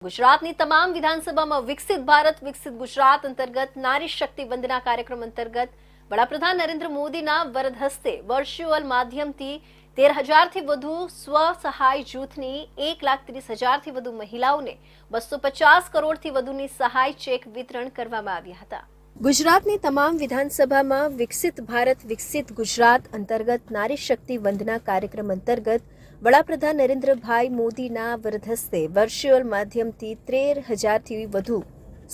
ગુજરાતની તમામ વિધાનસભામાં વિકસિત ભારત વિકસિત ગુજરાત અંતર્ગત નારી શક્તિ વંદના કાર્યક્રમ અંતર્ગત વડાપ્રધાન નરેન્દ્ર મોદીના વરદ હસ્તે વર્ચ્યુઅલ માધ્યમથી 13,000થી વધુ સ્વસહાય જૂથની 1,30,000થી વધુ મહિલાઓને 250 કરોડથી વધુની સહાય ચેક વિતરણ કરવામાં આવ્યા હતા। ગુજરાતની તમામ વિધાનસભામાં વિકસિત ભારત વિકસિત ગુજરાત અંતર્ગત નારી શક્તિ વંદના કાર્યક્રમ અંતર્ગત વડાપ્રધાન નરેન્દ્રભાઈ મોદીના વરદ હસ્તે વર્ચ્યુઅલ માધ્યમથી 13,000થી વધુ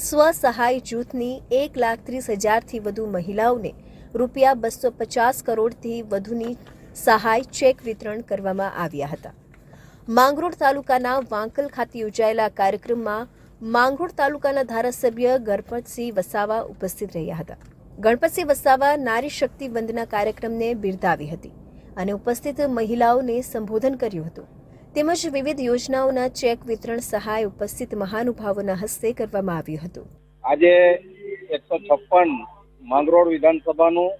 સ્વસહાય જૂથની 1,30,000થી વધુ મહિલાઓને રૂપિયા 250 કરોડથી વધુની સહાય ચેક વિતરણ કરવામાં આવ્યા હતા। માંગરોળ તાલુકાના વાંકલ ખાતે યોજાયેલા કાર્યક્રમમાં માંગરોળ તાલુકાના ધારાસભ્ય ગણપતસિંહ વસાવા ઉપસ્થિત રહ્યા હતા। ગણપતસિંહ વસાવા નારી શક્તિ વંદના કાર્યક્રમને બિરદાવી હતી અને ઉપસ્થિત મહિલાઓને સંબોધન કર્યું હતું તેમજ વિવિધ યોજનાઓના ચેક વિતરણ સહાય ઉપસ્થિત મહાનુભાવોના હસ્તે કરવામાં આવ્યું હતું। આજે 156 માંગરોળ વિધાનસભાનું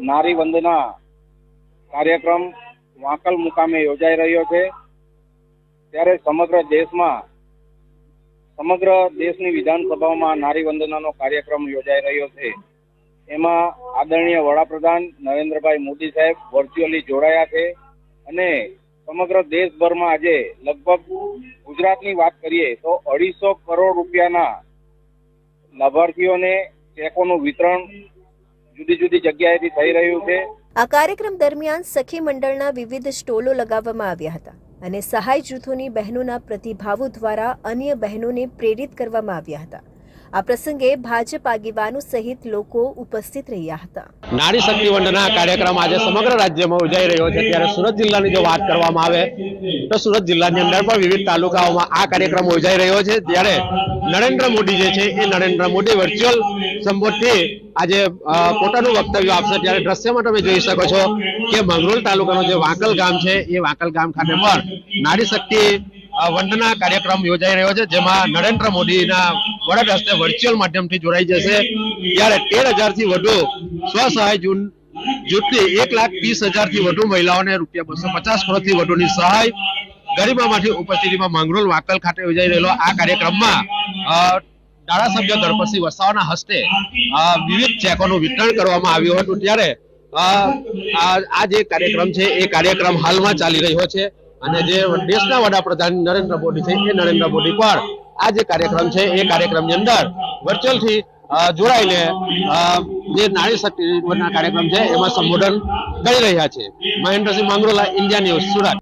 નારી વંદના કાર્યક્રમ વાંકલ મુકામે યોજાઈ રહ્યો છે ત્યારે સમગ્ર દેશની વિધાનસભાઓમાં નારી વંદનાનો કાર્યક્રમ યોજાઈ રહ્યો છે। એમાં આદરણીય વડાપ્રધાન નરેન્દ્રભાઈ મોદી સાહેબ વર્ચ્યુઅલી જોડાયા છે અને સમગ્ર દેશભરમાં આજે લગભગ ગુજરાતની વાત કરીએ તો 250 કરોડ રૂપિયાના લાભાર્થીઓને ચેકોનું વિતરણ જુદી જુદી જગ્યાએથી થઈ રહ્યું છે। આ કાર્યક્રમ દરમિયાન સખી મંડળના વિવિધ સ્ટોલો લગાવવામાં આવ્યા હતા અને સહાય જૂથોની બહેનોના પ્રતિભાવો દ્વારા અન્ય બહેનોને પ્રેરિત કરવામાં આવ્યા હતા। આ પ્રસંગે ભાજપ આગેવાનો સહિત લોકો ઉપસ્થિત રહ્યા હતા। નારી શક્તિ વંદના કાર્યક્રમ આજે સમગ્ર રાજ્યમાં યોજાઈ રહ્યો છે ત્યારે સુરત જિલ્લાની જો વાત કરવામાં આવે તો સુરત જિલ્લાની અંદર પણ વિવિધ તાલુકાઓમાં આ કાર્યક્રમ યોજાઈ રહ્યો છે ત્યારે નરેન્દ્ર મોદી જે છે એ નરેન્દ્ર મોદી વર્ચ્યુઅલ સંબોધથી આજે પોતાનું વક્તવ્ય આપશે ત્યારે દ્રશ્યમાં તમે જોઈ શકો છો કે મંગરોળ તાલુકાનું જે વાંકલ ગામ છે એ વાંકલ ગામ ખાતે પણ નારી શક્તિ વંદના કાર્યક્રમ યોજાઈ રહ્યો છે જેમાં નરેન્દ્ર મોદીના વરદ હસ્તે વર્ચ્યુઅલ માધ્યમથી જોડાઈ જશે ત્યારે 13,000થી વધુ સ્વસહાય જૂથની 1,30,000થી વધુ મહિલાઓને રૂપિયા 250 કરોડથી વધુની સહાય ગરીબામાંથી ઉપસ્થિતિમાં માંગરોળ વાંકલ ખાતે યોજાઈ રહેલો આ કાર્યક્રમમાં ધારાસભ્ય ગણપતસિંહ વસાવાના હસ્તે વિવિધ ચેકોનું વિતરણ કરવામાં આવ્યું હતું ત્યારે આ જે કાર્યક્રમ છે એ કાર્યક્રમ હાલમાં ચાલી રહ્યો છે અને જે દેશના વડાપ્રધાન નરેન્દ્ર મોદી છે એ નરેન્દ્ર મોદી પણ આ જે કાર્યક્રમ છે એ કાર્યક્રમની અંદર વર્ચ્યુઅલથી જોડાઈને જે નારી શક્તિ કાર્યક્રમ છે એમાં સંબોધન કરી રહ્યા છે। Mahendrasinh Mangrola, India News, Surat.